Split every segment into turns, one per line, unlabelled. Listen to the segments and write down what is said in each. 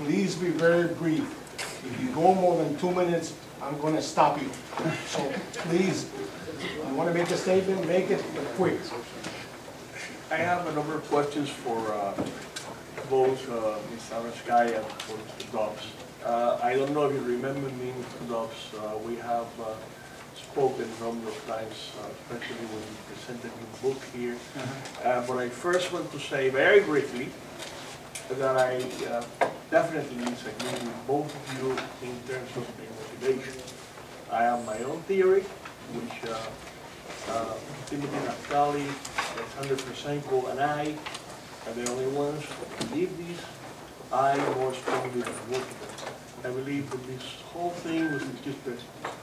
please be very brief. If you go more than 2 minutes, I'm going to stop you. So please, you want to make a statement, make it quick.
I have a number of questions for both Ms. Araskaya and for Mr. Dobbs. I don't know if you remember me, Mr. Dobbs. We have spoken a number of times, especially when you presented your book here. But I first want to say very briefly that I definitely disagree with both of you in terms of the motivation. I have my own theory, which Timothy Naftali, Alexander Prosenko, and I are the only ones who believe this. I more strongly than both of them. I believe that this whole thing was just a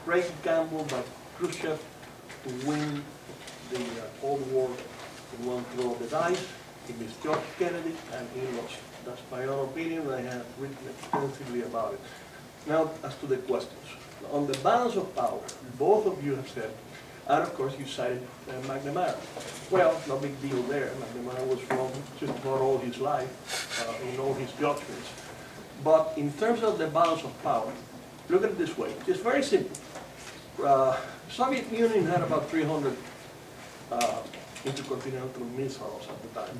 great gamble by Khrushchev to win the Cold War in one throw of the dice. He misjudged Kennedy and he lost. That's my own opinion. I have written extensively about it. Now, as to the questions. On the balance of power, both of you have said, and of course you cited McNamara. Well, no big deal there. McNamara was wrong just about all his life, in all his judgments. But in terms of the balance of power, look at it this way. It's very simple. Soviet Union had about 300 intercontinental missiles at the time.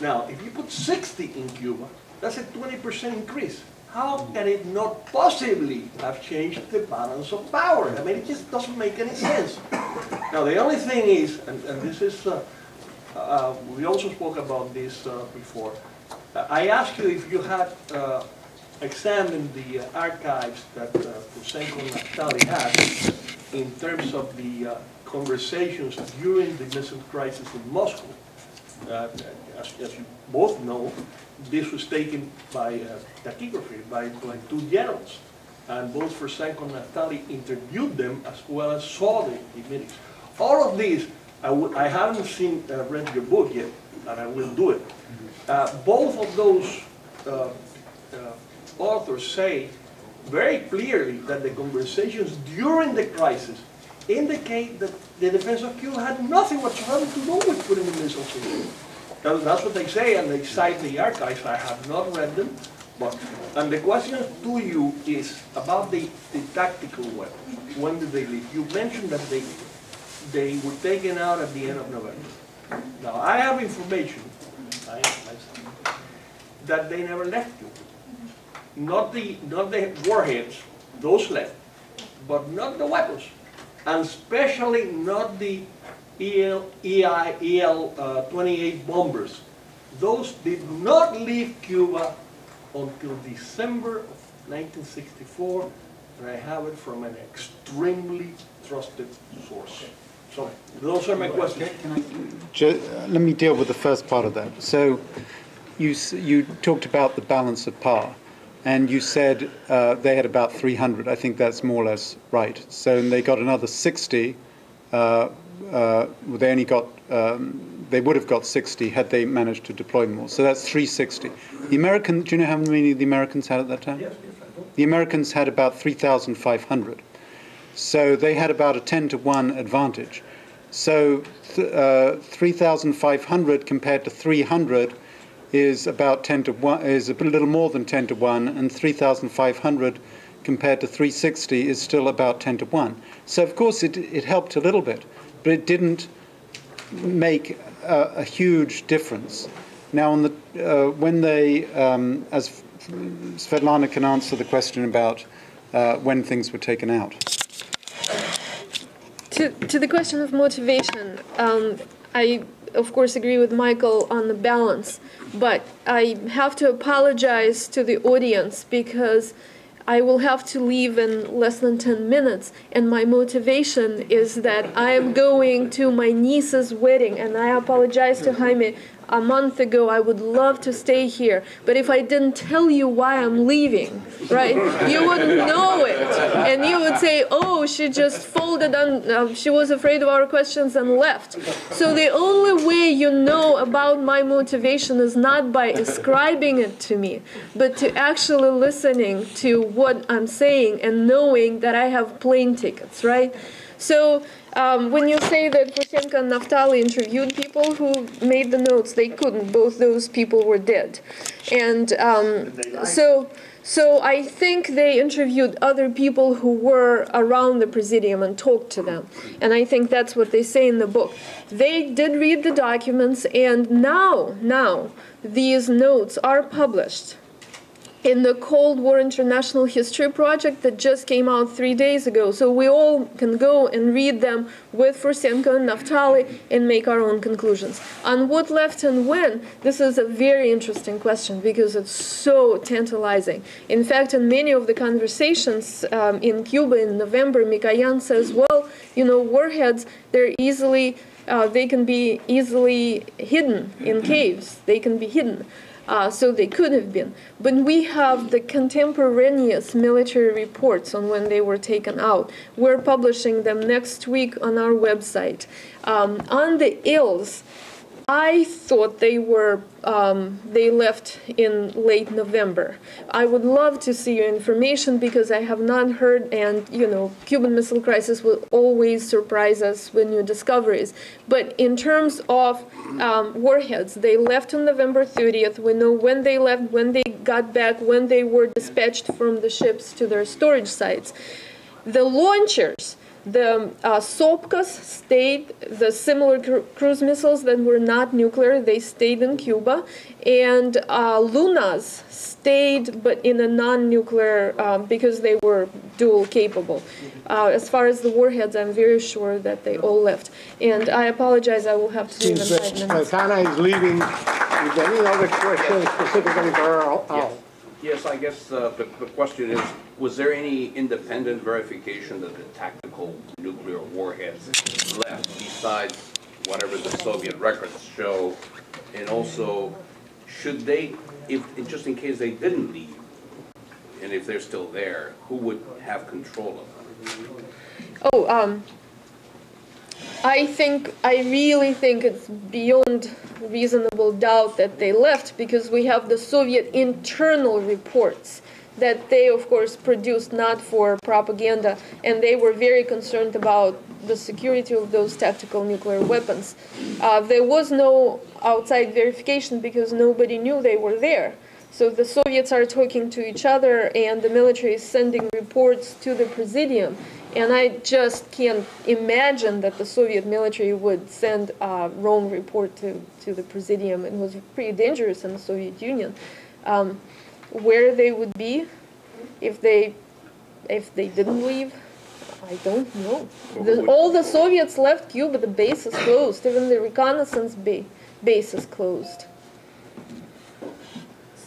Now, if you put 60 in Cuba, that's a 20% increase. How can it not possibly have changed the balance of power? I mean, it just doesn't make any sense. Now, the only thing is, and this is, we also spoke about this before. I asked you if you had examined the archives that Prosenko and Naftali had in terms of the conversations during the missile crisis in Moscow. As you both know, this was taken by tachygraphy by two generals, and both Prosenko and Naftali interviewed them as well as saw the meetings. All of these, I haven't read your book yet, and I will do it. Both of those authors say very clearly that the conversations during the crisis indicate that the defense of Cuba had nothing whatsoever to do with putting the missiles in Cuba. That's what they say, and they cite the archives. I have not read them, and the question to you is about the tactical weapons. When did they leave? You mentioned that they were taken out at the end of November. Now, I have information that they never left Cuba. Not the warheads, those left, but not the weapons, and especially not the EL-28 bombers. Those did not leave Cuba until December of 1964, and I have it from an extremely trusted source. So those are my questions.
Let me deal with the first part of that. So you talked about the balance of power, and you said they had about 300. I think that's more or less right. So they got another 60. They only got, they would have got 60 had they managed to deploy them all. So that's 360. The American, do you know how many the Americans had at that time?
Yes, I do.
The Americans had about 3,500. So they had about a 10-to-1 advantage. So 3,500 compared to 300 is about 10-to-1, is a little more than 10-to-1, and 3,500 compared to 360 is still about 10-to-1. So of course it helped a little bit, but it didn't make a huge difference. Now, on the when they, as Svetlana can answer the question about when things were taken out.
To the question of motivation, I of course agree with Michael on the balance, but I have to apologize to the audience because I will have to leave in less than 10 minutes, and my motivation is that I am going to my niece's wedding, and I apologize to Jaime. A month ago, I would love to stay here, but if I didn't tell you why I'm leaving, right, you wouldn't know it, and you would say, oh, she just folded on, she was afraid of our questions and left. So the only way you know about my motivation is not by ascribing it to me, but to actually listening to what I'm saying and knowing that I have plane tickets, right? So when you say that Poroshenko and Naftali interviewed people who made the notes, they couldn't. Both those people were dead. And so I think they interviewed other people who were around the Presidium and talked to them. And I think that's what they say in the book. They did read the documents, and now these notes are published in the Cold War International History Project that just came out 3 days ago. So we all can go and read them with Poroshenko and Naftali and make our own conclusions. On what left and when, this is a very interesting question because it's so tantalizing. In fact, in many of the conversations in Cuba in November, Mikoyan says, well, you know, warheads, they're easily, they can be easily hidden in caves. They can be hidden. So they could have been. But we have the contemporaneous military reports on when they were taken out. We're publishing them next week on our website. On the Ills, I thought they were, they left in late November. I would love to see your information because I have not heard, and you know, Cuban Missile Crisis will always surprise us with new discoveries. But in terms of warheads, they left on November 30th. We know when they left, when they got back, when they were dispatched from the ships to their storage sites. The launchers, the Sopkas stayed, the similar cruise missiles that were not nuclear, they stayed in Cuba, and Lunas stayed, but in a non-nuclear, because they were dual capable. As far as the warheads, I'm very sure that they all left. And I apologize, I will have to leave in 5 minutes.
Tana is leaving. Is there any other questions specifically for Al?
Yes, I guess the question is, was there any independent verification that the tactical nuclear warheads left besides whatever the Soviet records show? And also, should they, if just in case they didn't leave, and if they're still there, who would have control of them?
Oh, I really think it's beyond reasonable doubt that they left because we have the Soviet internal reports that they, of course, produced not for propaganda, and they were very concerned about the security of those tactical nuclear weapons. There was no outside verification because nobody knew they were there. So the Soviets are talking to each other, and the military is sending reports to the Presidium. And I just can't imagine that the Soviet military would send a wrong report to the Presidium. It was pretty dangerous in the Soviet Union. Where they would be if they didn't leave, I don't know. All the Soviets left Cuba, the base is closed. Even the reconnaissance base is closed.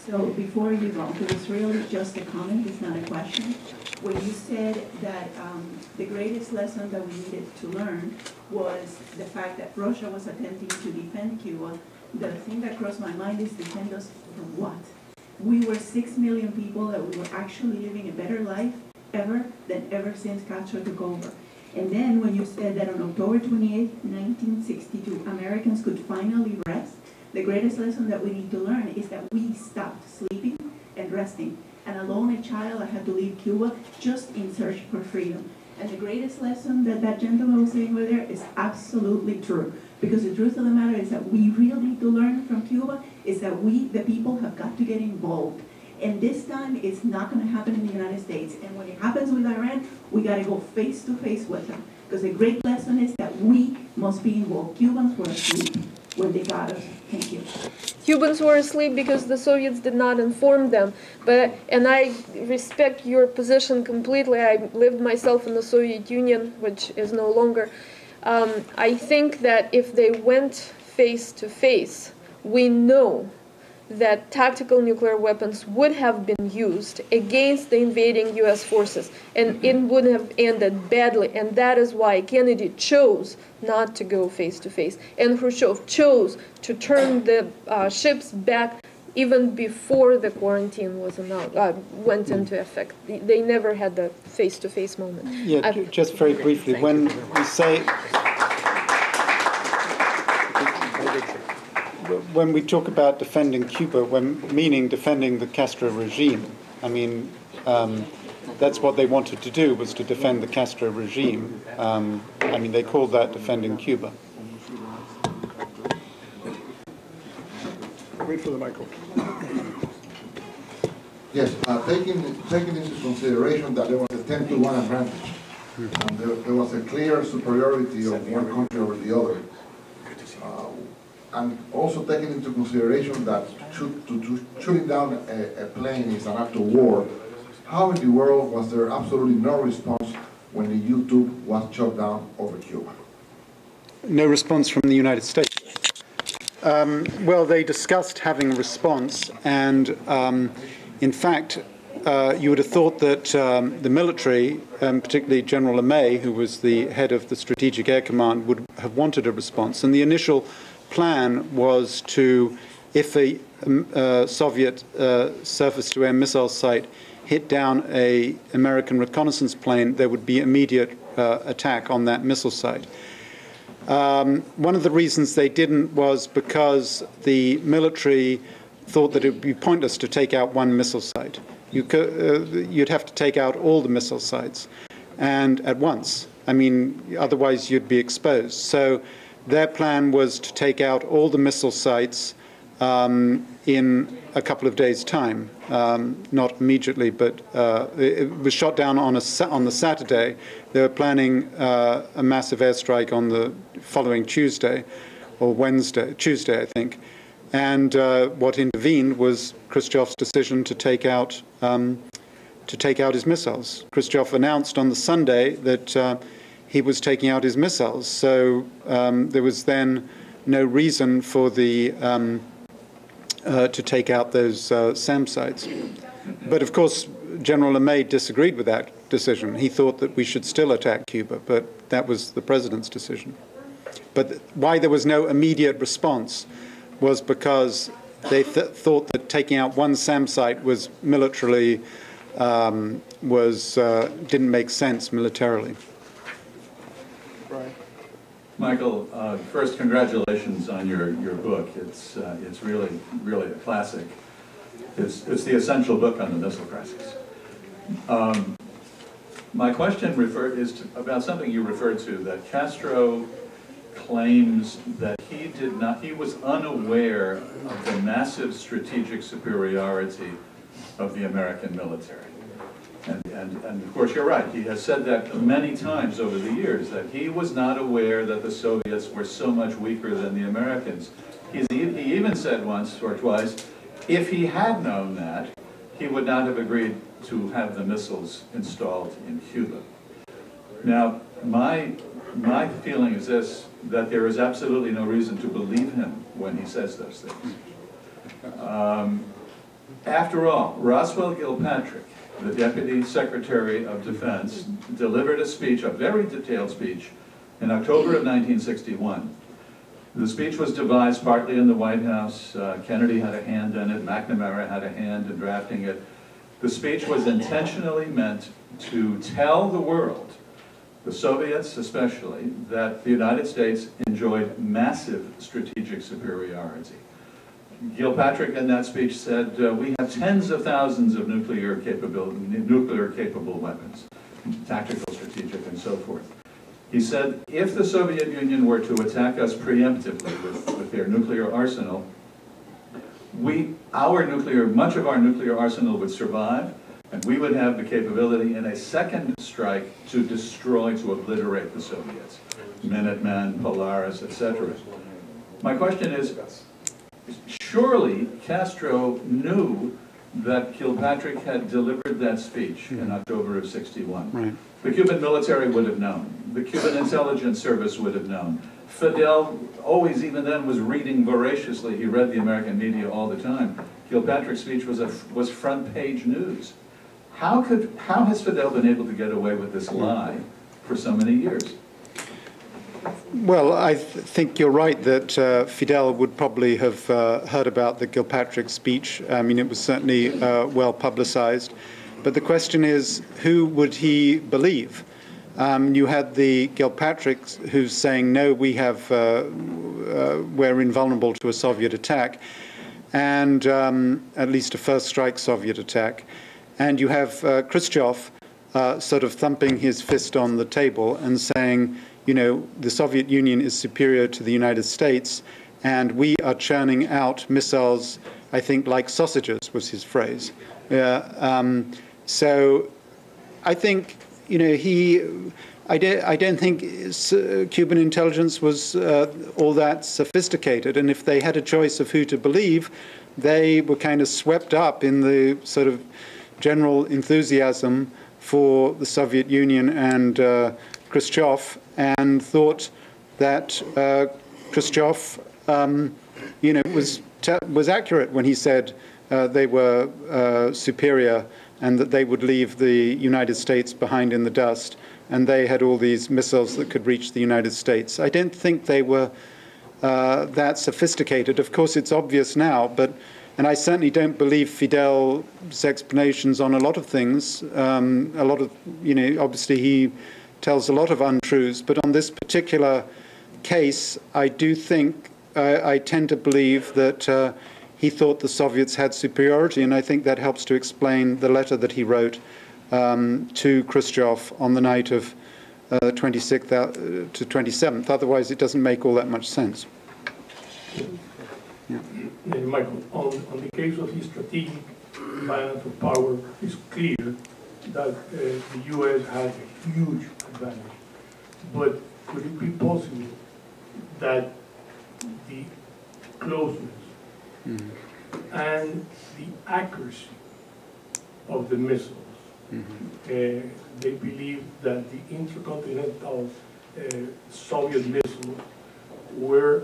So before you go, it's really just a comment, it's not a question. When you said that the greatest lesson that we needed to learn was the fact that Russia was attempting to defend Cuba, the thing that crossed my mind is defend us from what? We were 6 million people that we were actually living a better life than ever since Castro took over. And then when you said that on October 28, 1962, Americans could finally rest, the greatest lesson that we need to learn is that we stopped sleeping and resting. And alone, a child, I had to leave Cuba just in search for freedom. And the greatest lesson that that gentleman was saying over there is absolutely true. Because the truth of the matter is that we really need to learn from Cuba is that we, the people, have got to get involved. And this time, it's not going to happen in the United States. And when it happens with Iran, we got to go face to face with them. Because the great lesson is that we must be involved. Cubans were asleep when they got us. Thank you.
Cubans were asleep because the Soviets did not inform them. And I respect your position completely. I lived myself in the Soviet Union, which is no longer. I think that if they went face to face, we know that tactical nuclear weapons would have been used against the invading U.S. forces, and it would have ended badly. And that is why Kennedy chose not to go face to face, and Khrushchev chose to turn the ships back even before the quarantine was went into effect. They never had the face to face moment.
Yeah, just very briefly, when we say. When we talk about defending Cuba, meaning defending the Castro regime, I mean, that's what they wanted to do, was to defend the Castro regime. I mean, they called that defending Cuba.
Wait for the microphone.
Yes, taking into consideration that there was a 10-to-1 advantage, and there was a clear superiority of one country over the other, and also taking into consideration that shooting down a plane is an act of war, how in the world was there absolutely no response when the U-2 was shot down over Cuba?
No response from the United States. Well, they discussed having a response, and in fact, you would have thought that the military, particularly General LeMay, who was the head of the Strategic Air Command, would have wanted a response. And the initial plan was to, if a Soviet surface-to-air missile site hit down an American reconnaissance plane, there would be immediate attack on that missile site. One of the reasons they didn't was because the military thought that it would be pointless to take out one missile site. You'd have to take out all the missile sites, and at once. I mean, otherwise you'd be exposed. So their plan was to take out all the missile sites in a couple of days' time. Not immediately, but it was shot down on the Saturday. They were planning a massive airstrike on the following Tuesday, or Tuesday, I think. And what intervened was Khrushchev's decision to take out his missiles. Khrushchev announced on the Sunday that he was taking out his missiles. So there was then no reason for the to take out those SAM sites. But of course, General LeMay disagreed with that decision. He thought that we should still attack Cuba, but that was the president's decision. But why there was no immediate response was because they thought that taking out one SAM site was militarily didn't make sense militarily.
Right.
Michael, first, congratulations on your book. It's really a classic. It's the essential book on the missile crisis. My question is about something you referred to, that Castro claims that he was unaware of the massive strategic superiority of the American military. And of course you're right, he has said that many times over the years, that he was not aware that the Soviets were so much weaker than the Americans. He even said once or twice, if he had known that, he would not have agreed to have the missiles installed in Cuba. Now, my feeling is this, that there is absolutely no reason to believe him when he says those things. After all, Roswell Gilpatrick, the Deputy Secretary of Defense, delivered a speech, a very detailed speech, in October of 1961. The speech was devised partly in the White House. Kennedy had a hand in it. McNamara had a hand in drafting it. The speech was intentionally meant to tell the world, the Soviets especially, that the United States enjoyed massive strategic superiority. Gilpatrick in that speech said, we have tens of thousands of nuclear-capable weapons, tactical, strategic, and so forth. He said, if the Soviet Union were to attack us preemptively with their nuclear arsenal, much of our nuclear arsenal would survive, and we would have the capability in a second strike to destroy, to obliterate the Soviets. Minutemen, Polaris, etc. My question is, surely Castro knew that Gilpatrick had delivered that speech in October of '61.
Right.
The Cuban military would have known. The Cuban intelligence service would have known. Fidel always, even then, was reading voraciously. He read the American media all the time. Gilpatrick's speech was front-page news. How has Fidel been able to get away with this lie for so many years?
Well, I think you're right that Fidel would probably have heard about the Gilpatrick speech. I mean, it was certainly well publicized. But the question is, who would he believe? You had the Gilpatricks who's saying, no, we're invulnerable to a Soviet attack, and at least a first strike Soviet attack. And you have Khrushchev, sort of thumping his fist on the table and saying, you know, the Soviet Union is superior to the United States, and we are churning out missiles, I think, like sausages was his phrase. So I think, you know, I don't think Cuban intelligence was all that sophisticated, and if they had a choice of who to believe, they were kind of swept up in the sort of general enthusiasm for the Soviet Union and Khrushchev, and thought that Khrushchev, you know, was accurate when he said they were superior and that they would leave the United States behind in the dust, and they had all these missiles that could reach the United States. I don't think they were that sophisticated. Of course, it's obvious now, and I certainly don't believe Fidel's explanations on a lot of things. A lot of, you know, obviously he tells a lot of untruths, but on this particular case, I do think, I tend to believe that he thought the Soviets had superiority, and I think that helps to explain the letter that he wrote to Khrushchev on the night of 26th to 27th. Otherwise, it doesn't make all that much sense.
Yeah. Michael, on the case of the strategic balance of power, it's clear that the U.S. has a huge advantage. But could it be possible that the closeness and the accuracy of the missiles, they believe that the intercontinental Soviet missiles were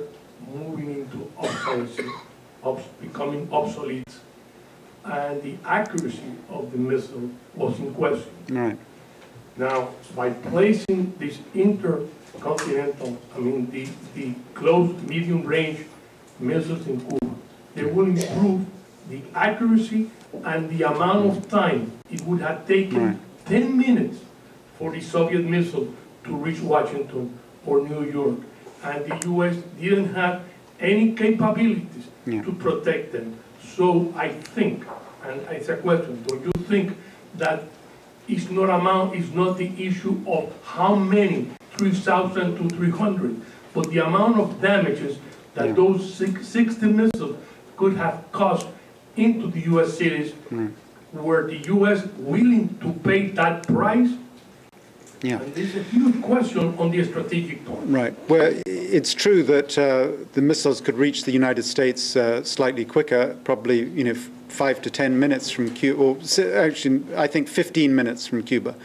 moving into obsolescence, becoming obsolete, and the accuracy of the missile was in question.
Right.
Now, by placing this intercontinental, I mean the close medium-range missiles in Cuba, they will improve the accuracy and the amount of time it would have taken 10 minutes for the Soviet missile to reach Washington or New York. And the U.S. didn't have any capabilities to protect them. So I think, and it's a question, don't you think that it's not the issue of how many, 3,000 to 300, but the amount of damages that those 60 missiles could have caused into the U.S. cities? Were the U.S. willing to pay that price?
Yeah.
And this is a huge question on the strategic point.
Right. Well, it's true that the missiles could reach the United States slightly quicker, probably, you know, 5 to 10 minutes from Cuba, or actually, I think 15 minutes from Cuba,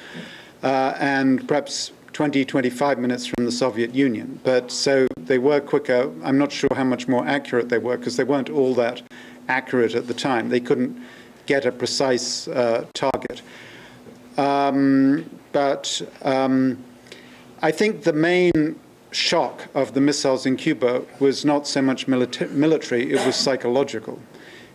and perhaps 20, 25 minutes from the Soviet Union. But so they were quicker. I'm not sure how much more accurate they were, because they weren't all that accurate at the time. They couldn't get a precise target. But I think the main shock of the missiles in Cuba was not so much military, it was psychological.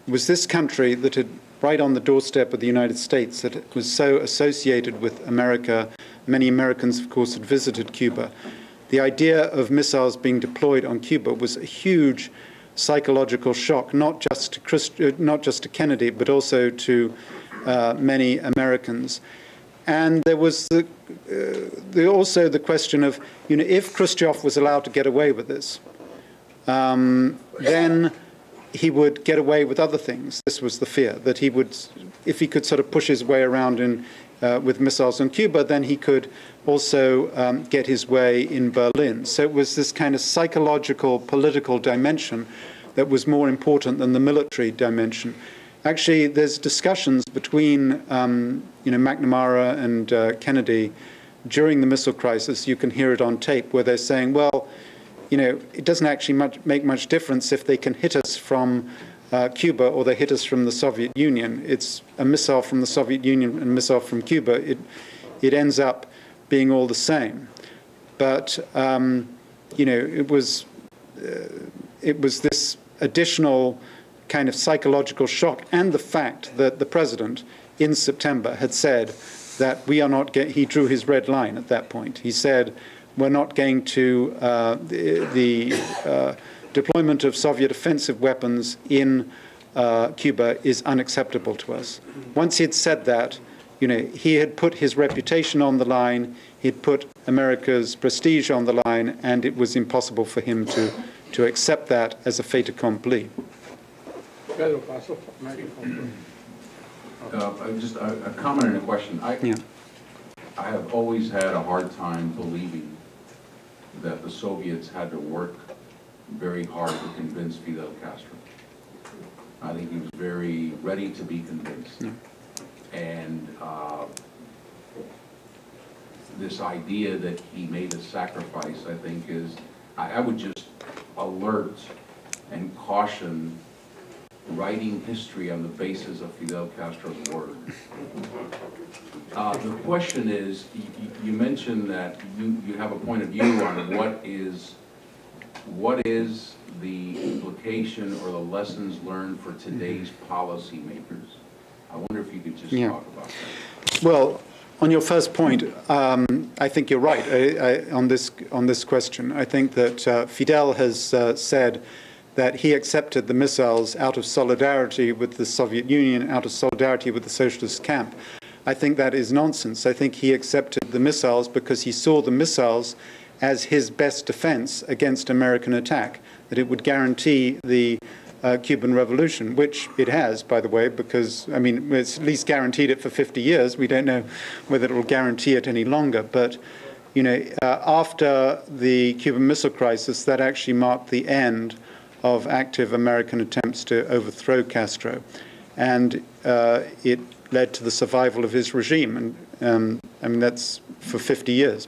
It was this country that had, right on the doorstep of the United States, that was so associated with America. Many Americans, of course, had visited Cuba. The idea of missiles being deployed on Cuba was a huge psychological shock, not just to Kennedy, but also to many Americans. And there was also the question of, you know, if Khrushchev was allowed to get away with this, then he would get away with other things. This was the fear, that he would, if he could sort of push his way around with missiles on Cuba, then he could also get his way in Berlin. So it was this kind of psychological, political dimension that was more important than the military dimension. Actually, there's discussions between you know, McNamara and Kennedy during the missile crisis. You can hear it on tape, where they're saying, well, you know, it doesn't actually make much difference if they can hit us from Cuba or they hit us from the Soviet Union. It's a missile from the Soviet Union and a missile from Cuba. It ends up being all the same. But you know, it was this additional kind of psychological shock, and the fact that the president in September had said that we are not he drew his red line at that point. He said, we're not going to the deployment of Soviet offensive weapons in Cuba is unacceptable to us. Once he had said that, you know, he had put his reputation on the line, he'd put America's prestige on the line, and it was impossible for him to accept that as a fait accompli.
Just a comment and a question. I have always had a hard time believing that the Soviets had to work very hard to convince Fidel Castro. I think he was very ready to be convinced. And this idea that he made a sacrifice, I think, is, I would just alert and caution writing history on the basis of Fidel Castro's word. The question is, you mentioned that you have a point of view on what is the implication or the lessons learned for today's policymakers. I wonder if you could just talk about that.
Well, on your first point, I think you're right on this question. I think that Fidel has said that he accepted the missiles out of solidarity with the Soviet Union, out of solidarity with the socialist camp. I think that is nonsense. I think he accepted the missiles because he saw the missiles as his best defense against American attack, that it would guarantee the Cuban Revolution, which it has, by the way, because, I mean, it's at least guaranteed it for 50 years. We don't know whether it will guarantee it any longer. But, you know, after the Cuban Missile Crisis, that actually marked the end of active American attempts to overthrow Castro. And it led to the survival of his regime. And, I mean, that's for 50 years.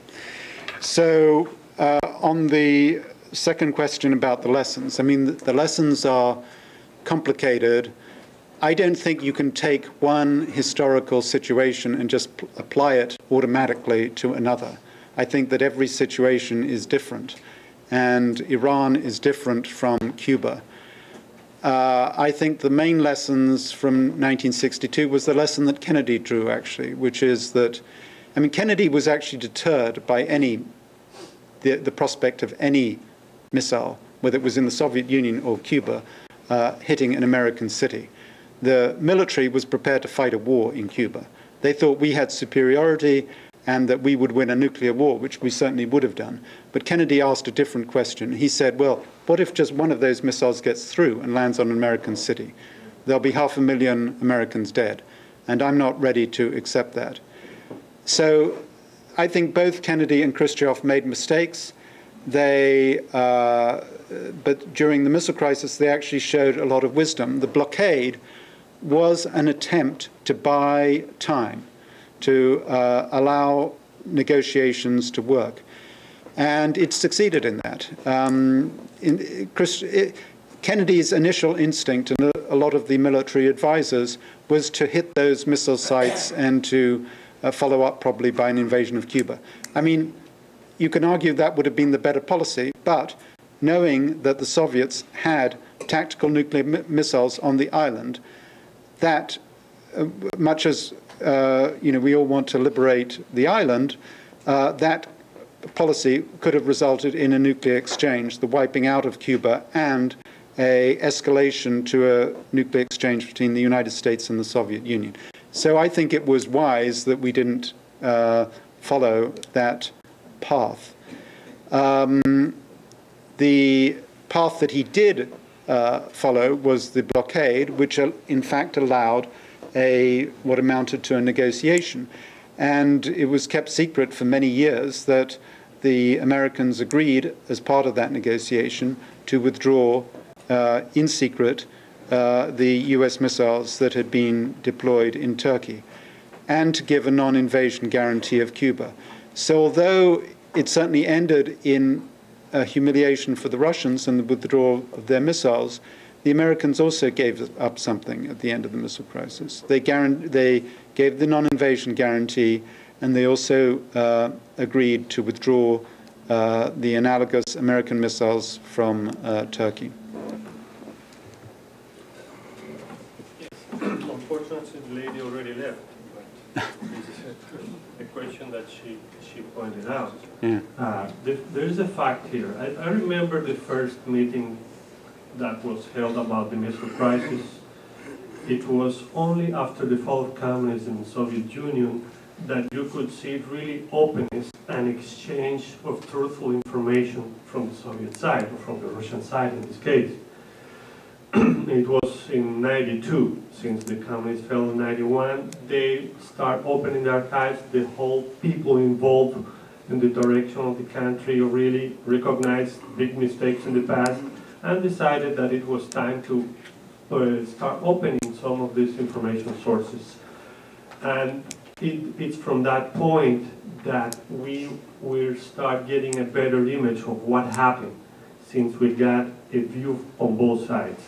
So on the second question about the lessons, I mean, the lessons are complicated. I don't think you can take one historical situation and just apply it automatically to another. I think that every situation is different, and Iran is different from Cuba. I think the main lessons from 1962 was the lesson that Kennedy drew, actually, which is that, I mean, Kennedy was actually deterred by the prospect of any missile, whether it was in the Soviet Union or Cuba, hitting an American city. The military was prepared to fight a war in Cuba. They thought we had superiority and that we would win a nuclear war, which we certainly would have done. But Kennedy asked a different question. He said, well, what if just one of those missiles gets through and lands on an American city? There'll be 500,000 Americans dead, and I'm not ready to accept that. So I think both Kennedy and Khrushchev made mistakes. But during the missile crisis, they actually showed a lot of wisdom. The blockade was an attempt to buy time, to allow negotiations to work. And it succeeded in that. Kennedy's initial instinct, and a lot of the military advisors, was to hit those missile sites and to follow up probably by an invasion of Cuba. I mean, you can argue that would have been the better policy, but knowing that the Soviets had tactical nuclear missiles on the island, that much as you know, we all want to liberate the island, that policy could have resulted in a nuclear exchange, the wiping out of Cuba, and an escalation to a nuclear exchange between the United States and the Soviet Union. So I think it was wise that we didn't follow that path. The path that he did follow was the blockade, which in fact allowed what amounted to a negotiation. And it was kept secret for many years that the Americans agreed, as part of that negotiation, to withdraw in secret the US missiles that had been deployed in Turkey, and to give a non-invasion guarantee of Cuba. So although it certainly ended in humiliation for the Russians and the withdrawal of their missiles, the Americans also gave up something at the end of the missile crisis. They gave the non-invasion guarantee, and they also agreed to withdraw the analogous American missiles from Turkey.
Unfortunately, the lady already left, but this is a question that she pointed out.
Yeah.
There's a fact here. I remember the first meeting that was held about the missile crisis. it was only after the fall of communism in the Soviet Union that you could see really openness and exchange of truthful information from the Soviet side, or from the Russian side in this case. It was in '92, since the communists fell in '91, they start opening the archives, the whole people involved in the direction of the country really recognized big mistakes in the past and decided that it was time to start opening some of these information sources. And it's from that point that we will start getting a better image of what happened, since we got a view on both sides.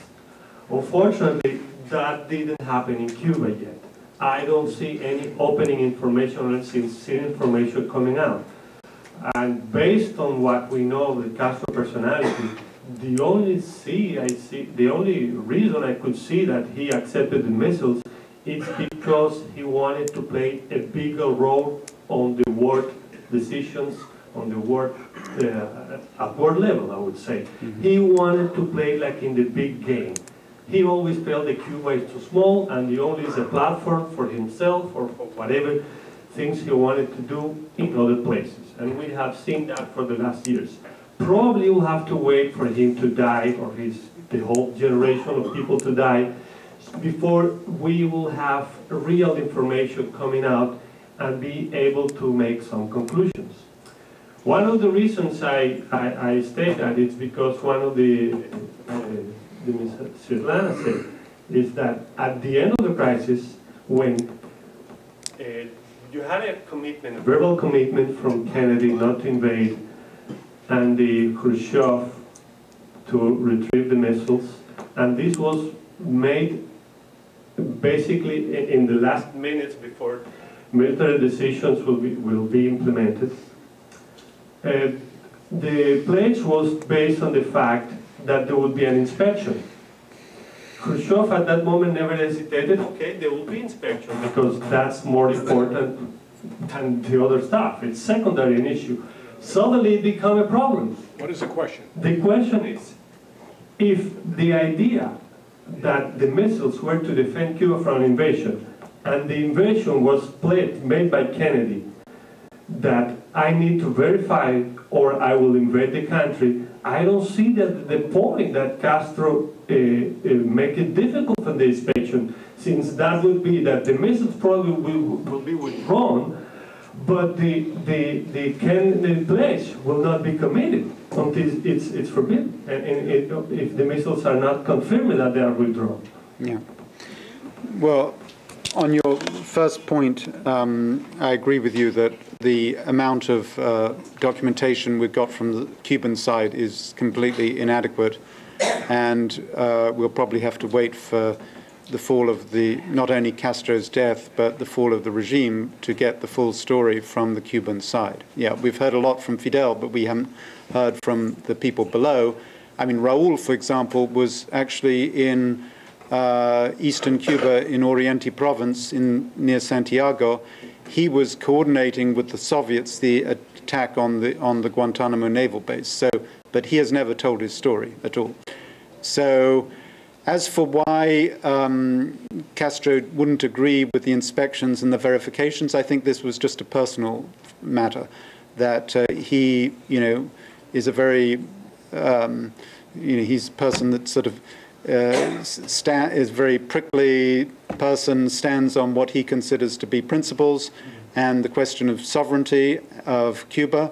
Unfortunately, that didn't happen in Cuba yet. I don't see any opening information or sincere information coming out. And based on what we know of the Castro personality, the only reason I could see that he accepted the missiles is because he wanted to play a bigger role on the world decisions, on the world, at world level, I would say. He wanted to play like in the big game. He always felt that Cuba is too small and he only is a platform for himself or for whatever things he wanted to do in other places. And we have seen that for the last years. Probably we'll have to wait for him to die, or the whole generation of people to die, before we will have real information coming out and be able to make some conclusions. One of the reasons I state that is because one of the Ms. Svetlana said is that at the end of the crisis, when you had a commitment, a verbal commitment from Kennedy not to invade, and the Khrushchev to retrieve the missiles, and this was made basically in the last minutes before military decisions will be implemented. The pledge was based on the fact that there would be an inspection. Khrushchev at that moment never hesitated, okay, there will be inspection because that's more important than the other stuff. It's secondary an issue. Suddenly it became a problem.
What is the question?
The question is, if the idea that the missiles were to defend Cuba from an invasion, and the invasion was made by Kennedy, that I need to verify or I will invade the country, I don't see that the point that Castro make it difficult for the inspection, since that would be that the missiles probably will be withdrawn, but the Kennedy pledge will not be committed until it's forbidden, and if the missiles are not confirmed that they are withdrawn.
Yeah. Well, on your first point, I agree with you that the amount of documentation we've got from the Cuban side is completely inadequate, and we'll probably have to wait for the fall of not only Castro's death, but the fall of the regime to get the full story from the Cuban side. Yeah, we've heard a lot from Fidel, but we haven't heard from the people below. I mean, Raúl, for example, was actually in eastern Cuba in Oriente province near Santiago. He was coordinating with the Soviets the attack on the Guantanamo naval base. But he has never told his story at all. So, as for why Castro wouldn't agree with the inspections and the verifications, I think this was just a personal matter. That he, is a very, he's a person that sort of is a very prickly person, stands on what he considers to be principles and the question of sovereignty of Cuba.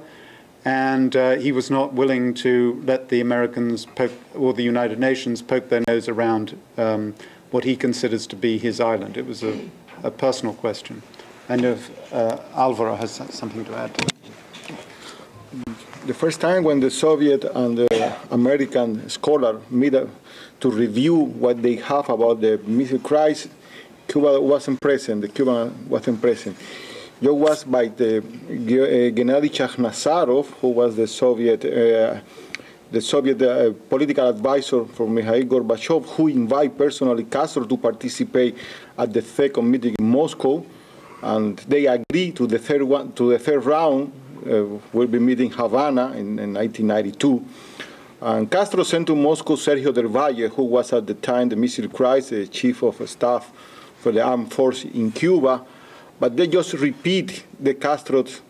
And he was not willing to let the Americans or the United Nations poke their nose around what he considers to be his island. It was a personal question. I know if Alvaro has something to add to that.
The first time when the Soviet and the American scholar meet to review what they have about the missile crisis, Cuba wasn't present. The Cuban wasn't present. It was by the Gennady Chakhnazarov, who was the Soviet political advisor for Mikhail Gorbachev, who invited personally Castro to participate at the second meeting in Moscow, and they agreed to the third round. We'll be meeting Havana in 1992. And Castro sent to Moscow Sergio del Valle, who was at the time the missile crisis chief of staff for the armed force in Cuba, but they just repeat the Castro's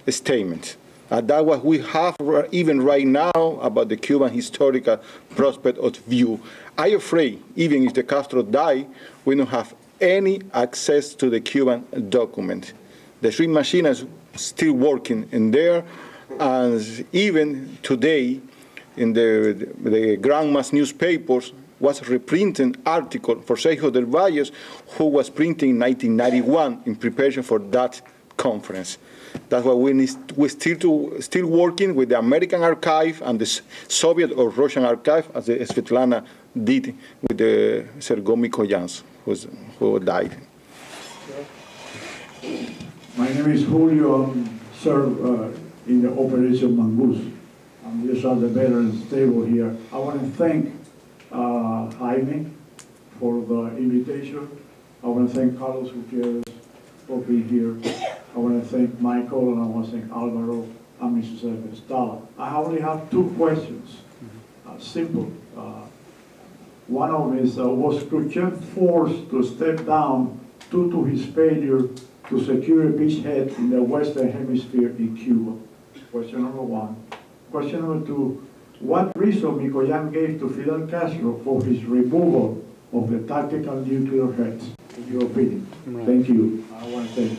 statement. And that's what we have even right now about the Cuban historical prospect of view. I'm afraid, even if the Castro die, we don't have any access to the Cuban document. The shrink machine is still working in there, and even today, in the grand mass newspapers, was reprinting article for Sergio del Valle, who was printing in 1991 in preparation for that conference. That's why we're still working with the American archive and the Soviet or Russian archive, as Svetlana did with the Sergei Mikoyan, who died.
My name is Julio. I'm served in the Operation Mongoose. I'm just on the veterans table here. I want to thank Jaime for the invitation. I want to thank Carlos Gutierrez for being here. I want to thank Michael, and I want to thank Alvaro and Mrs. Estala. I only have two questions, simple. One of them is, was Khrushchev forced to step down due to his failure to secure a beachhead in the Western Hemisphere in Cuba? Question number one. Question number two, what reason Mikoyan gave to Fidel Castro for his removal of the tactical nuclear heads, in your opinion? Right. Thank you. I want to thank you.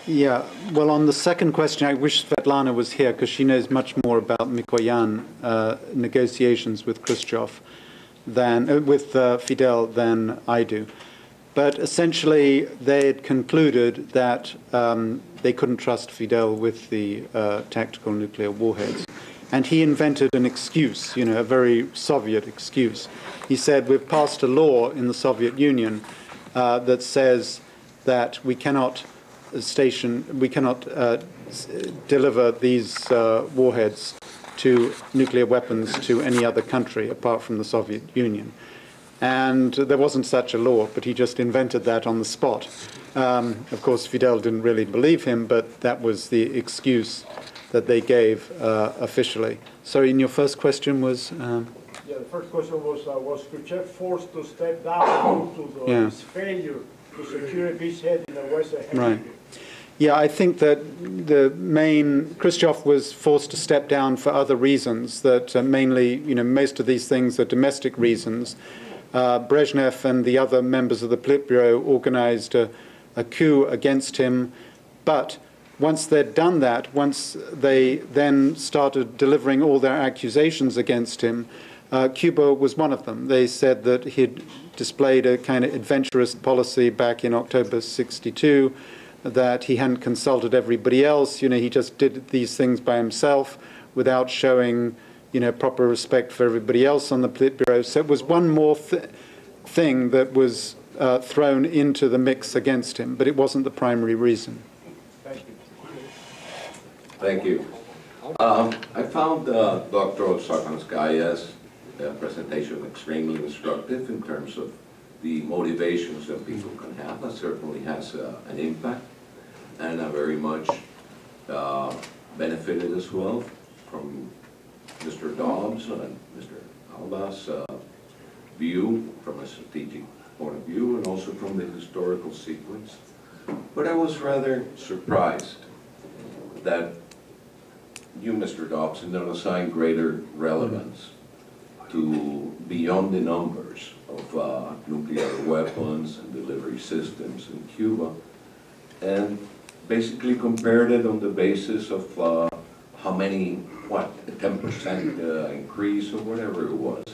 Yeah, well, on the second question, I wish Svetlana was here because she knows much more about Mikoyan negotiations with Khrushchev with Fidel than I do. But essentially, they had concluded that they couldn't trust Fidel with the tactical nuclear warheads. And he invented an excuse, a very Soviet excuse. He said, we've passed a law in the Soviet Union that says that we cannot deliver these warheads to nuclear weapons to any other country apart from the Soviet Union. And there wasn't such a law, but he just invented that on the spot. Of course, Fidel didn't really believe him, but that was the excuse that they gave officially. Sorry, and your first question was?
Yeah, the first question was Khrushchev forced to step down due to his failure to secure a beachhead in the Western Hemisphere?
Right. Yeah, I think that Khrushchev was forced to step down for other reasons, that mainly, most of these things are domestic reasons. Brezhnev and the other members of the Politburo organized a coup against him, but once they'd done that, once they then started delivering all their accusations against him, Cuba was one of them. They said that he'd displayed a kind of adventurous policy back in October '62, that he hadn't consulted everybody else. He just did these things by himself without showing proper respect for everybody else on the Politburo. So it was one more thing that was thrown into the mix against him, but it wasn't the primary reason.
Thank you.
Thank you. I found Dr. Sarkanskaya's presentation extremely instructive in terms of the motivations that people can have. That certainly has an impact, and I very much benefited as well from Mr. Dobbs and Mr. Alba's view from a strategic point of view and also from the historical sequence. But I was rather surprised that you, Mr. Dobbs, did not assign greater relevance to beyond the numbers of nuclear weapons and delivery systems in Cuba, and basically compared it on the basis of how many, a 10% increase or whatever it was.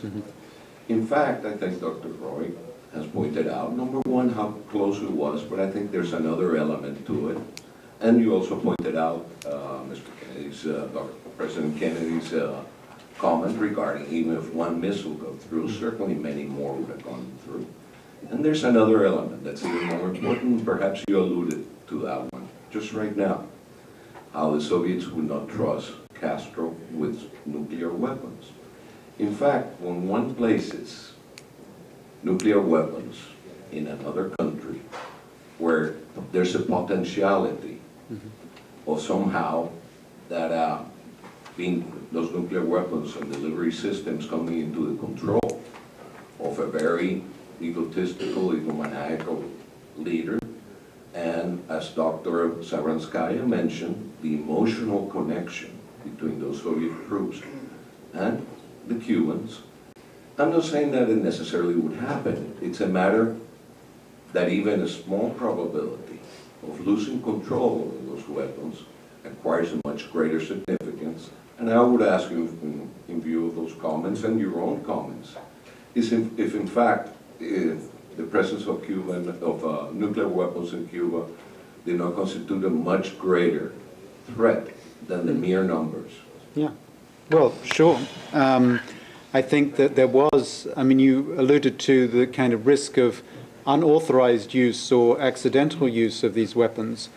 In fact, I think Dr. Roy has pointed out, number one, how close it was, but I think there's another element to it. And you also pointed out Mr. Kennedy's, President Kennedy's comment regarding even if one missile goes through, certainly many more would have gone through. And there's another element that's even more important, perhaps you alluded to that one just right now, how the Soviets would not trust Castro with nuclear weapons. In fact, when one places nuclear weapons in another country where there's a potentiality or somehow that being those nuclear weapons and delivery systems coming into the control of a very egotistical, egomaniacal leader. And as Dr. Savranskaya mentioned, the emotional connection between those Soviet troops and the Cubans. I'm not saying that it necessarily would happen. It's a matter that even a small probability of losing control of those weapons acquires a much greater significance. And I would ask you, in view of those comments and your own comments, is if in fact, if the presence of nuclear weapons in Cuba did not constitute a much greater threat than the mere numbers.
Yeah, well, sure. I think that there was, I mean, you alluded to the kind of risk of unauthorized use or accidental use of these weapons.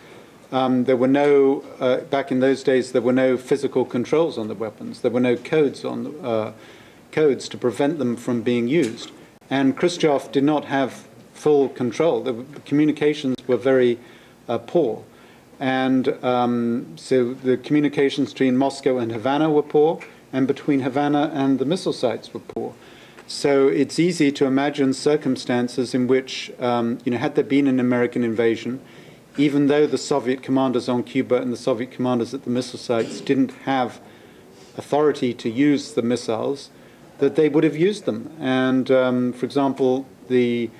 There were no, back in those days, there were no physical controls on the weapons. There were no codes on codes to prevent them from being used. And Khrushchev did not have full control. The communications were very poor. And so the communications between Moscow and Havana were poor, and between Havana and the missile sites were poor. So it's easy to imagine circumstances in which, had there been an American invasion, even though the Soviet commanders on Cuba and the Soviet commanders at the missile sites didn't have authority to use the missiles, that they would have used them. And, for example, the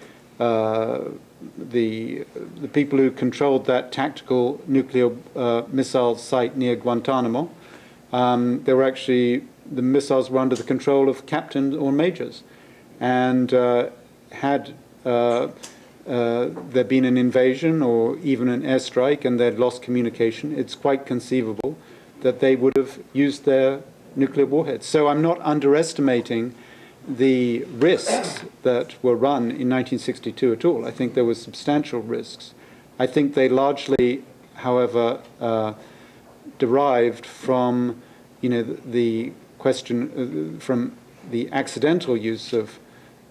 people who controlled that tactical nuclear missile site near Guantanamo, they were actually, the missiles were under the control of captains or majors. And had there been an invasion or even an airstrike and they'd lost communication, it's quite conceivable that they would have used their nuclear warheads. So I'm not underestimating the risks that were run in 1962 at all. I think there were substantial risks. I think they largely, however, derived from, the question from the accidental use of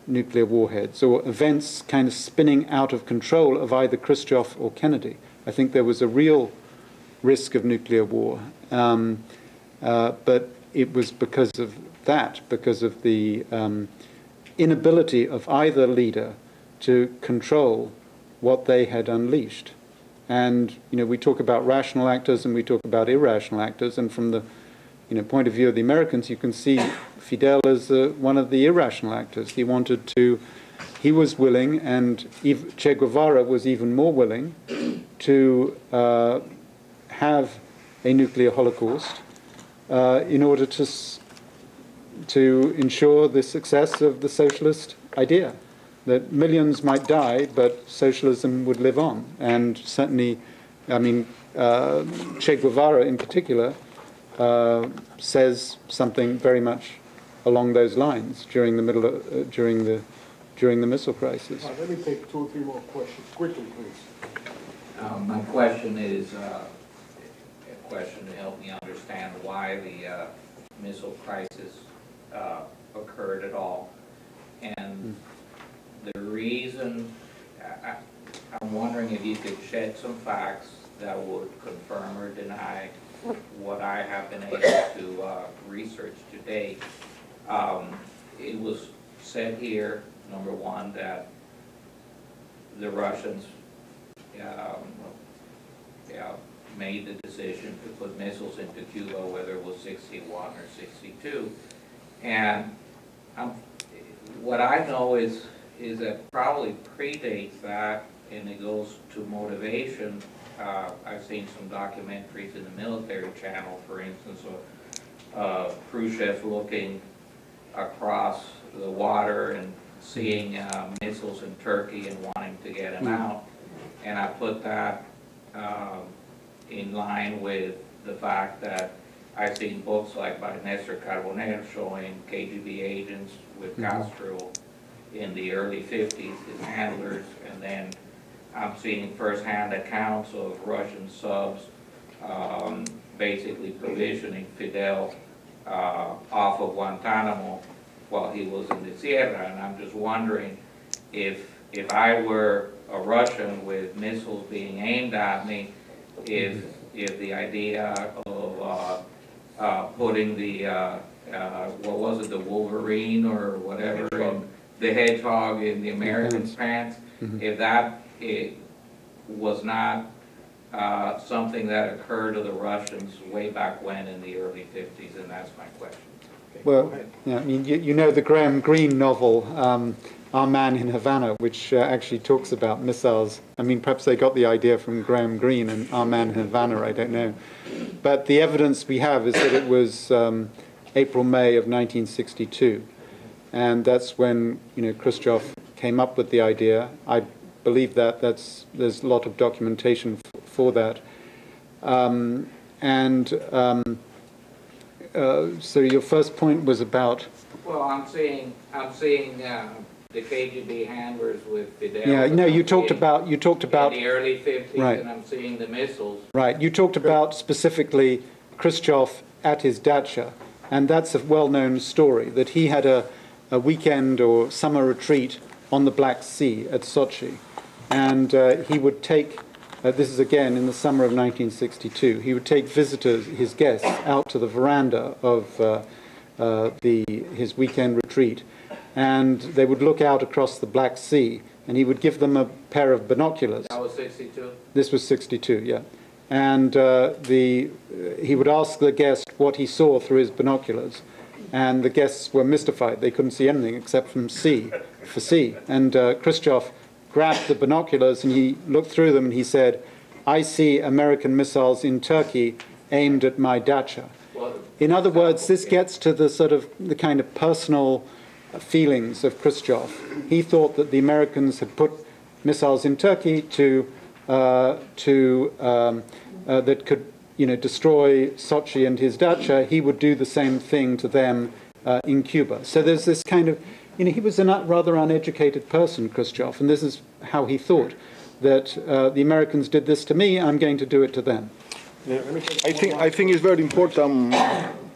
nuclear warheads or events kind of spinning out of control of either Khrushchev or Kennedy. I think there was a real risk of nuclear war, but it was because of that, because of the inability of either leader to control what they had unleashed. And we talk about rational actors and we talk about irrational actors, and from the point of view of the Americans, you can see Fidel as one of the irrational actors. He was willing, and Che Guevara was even more willing to have a nuclear holocaust in order to ensure the success of the socialist idea, that millions might die, but socialism would live on. And certainly, I mean, Che Guevara in particular says something very much along those lines during the during the missile crisis.
Let me take 2 or 3 more questions quickly, please.
My question is a question to help me understand why the missile crisis occurred at all. And the reason, I'm wondering if you could shed some facts that would confirm or deny what I have been able to research to date. It was said here, number one, that the Russians made the decision to put missiles into Cuba, whether it was 61 or 62. And what I know is that probably predates that, and it goes to motivation. I've seen some documentaries in the military channel, for instance, of Khrushchev looking across the water and seeing missiles in Turkey and wanting to get them out. And I put that in line with the fact that I've seen books like by Nestor Carbonell showing KGB agents with Castro in the early 50s, his handlers, and then I'm seeing first-hand accounts of Russian subs basically provisioning Fidel off of Guantanamo while he was in the Sierra. And I'm just wondering if I were a Russian with missiles being aimed at me, if the idea of putting the, what was it, the Wolverine or whatever, the hedgehog in the Americans' pants, if that was not something that occurred to the Russians way back when in the early 50s, and that's my question.
Well, yeah, I mean, you know the Greene novel, Our Man in Havana, which actually talks about missiles. I mean, perhaps they got the idea from Greene and Our Man in Havana, I don't know. But the evidence we have is that it was April, May of 1962. And that's when, Khrushchev came up with the idea. I believe that there's a lot of documentation for that. So your first point was about...
Well, I'm seeing the KGB handlers with Fidel.
Yeah, no, you talked about
in the early 50s, right. And I'm seeing the missiles.
Right, you talked about specifically Khrushchev at his dacha, and that's a well-known story, that he had a weekend or summer retreat on the Black Sea at Sochi, and he would take, this is again in the summer of 1962, he would take visitors, his guests, out to the veranda of his weekend retreat, and they would look out across the Black Sea, and he would give them a pair of binoculars.
That was 62?
This was 62, yeah. And he would ask the guest what he saw through his binoculars, and the guests were mystified. They couldn't see anything except for sea. And Khrushchev grabbed the binoculars, and he looked through them, and he said, "I see American missiles in Turkey aimed at my dacha." In other words, this gets to the kind of personal feelings of Khrushchev. He thought that the Americans had put missiles in Turkey that could, destroy Sochi and his dacha. He would do the same thing to them in Cuba. So there's this kind of, he was a rather uneducated person, Khrushchev, and this is how he thought that the Americans did this to me. I'm going to do it to them.
I think it's very important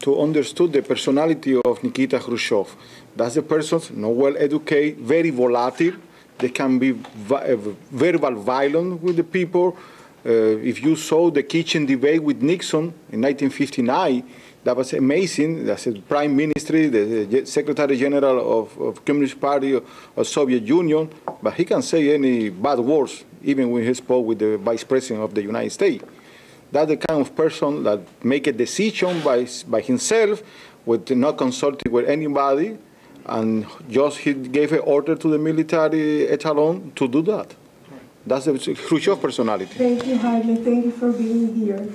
to understand the personality of Nikita Khrushchev. That's a person not well educated, very volatile. They can be verbal violent with the people. If you saw the kitchen debate with Nixon in 1959, that was amazing. That's the Prime Minister, the Secretary General of Communist Party of Soviet Union, but he can say any bad words, even when he spoke with the Vice President of the United States. That's the kind of person that make a decision by himself, with not consulting with anybody, and just he gave an order to the military echelon to do that. That's the Khrushchev personality.
Thank you, Jaime. Thank you for being here.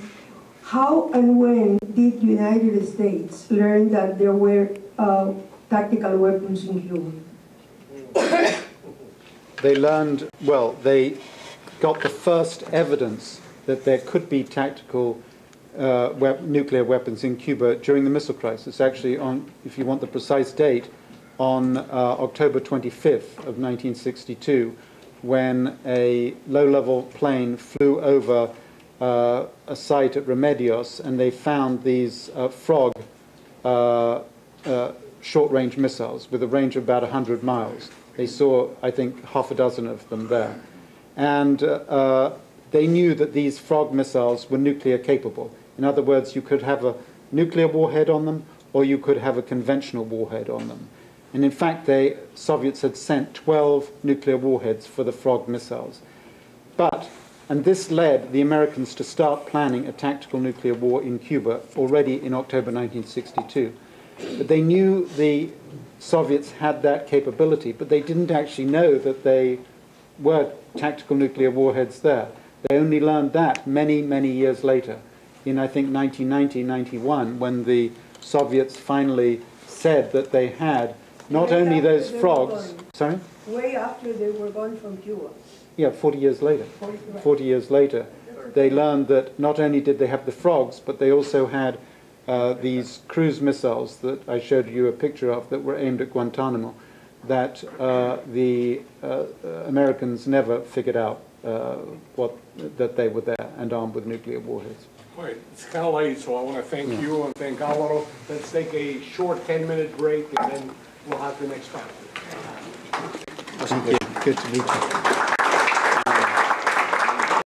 How and when did the United States learn that there were tactical weapons in Cuba?
They learned, well, they got the first evidence that there could be tactical nuclear weapons in Cuba during the missile crisis. Actually, if you want the precise date, on October 25th of 1962, when a low-level plane flew over a site at Remedios, and they found these Frog short-range missiles with a range of about 100 miles. They saw, I think, half a dozen of them there. And they knew that these Frog missiles were nuclear capable. In other words, you could have a nuclear warhead on them, or you could have a conventional warhead on them. And in fact, the Soviets had sent 12 nuclear warheads for the Frog missiles. And this led the Americans to start planning a tactical nuclear war in Cuba already in October 1962. But they knew the Soviets had that capability, but they didn't actually know that they were tactical nuclear warheads there. They only learned that many, many years later, in I think 1990-91, when the Soviets finally said that they had not only those Frogs... Sorry?
Way after they were gone from Cuba.
Yeah, 40 years later. 40 years later, they learned that not only did they have the Frogs, but they also had these cruise missiles that I showed you a picture of that were aimed at Guantanamo, that the Americans never figured out that they were there and armed with nuclear warheads.
All right, it's kind of late, so I want to thank you and thank Alvaro. Let's take a short 10-minute break, and then we'll have the next topic.
Thank you. Good to meet you.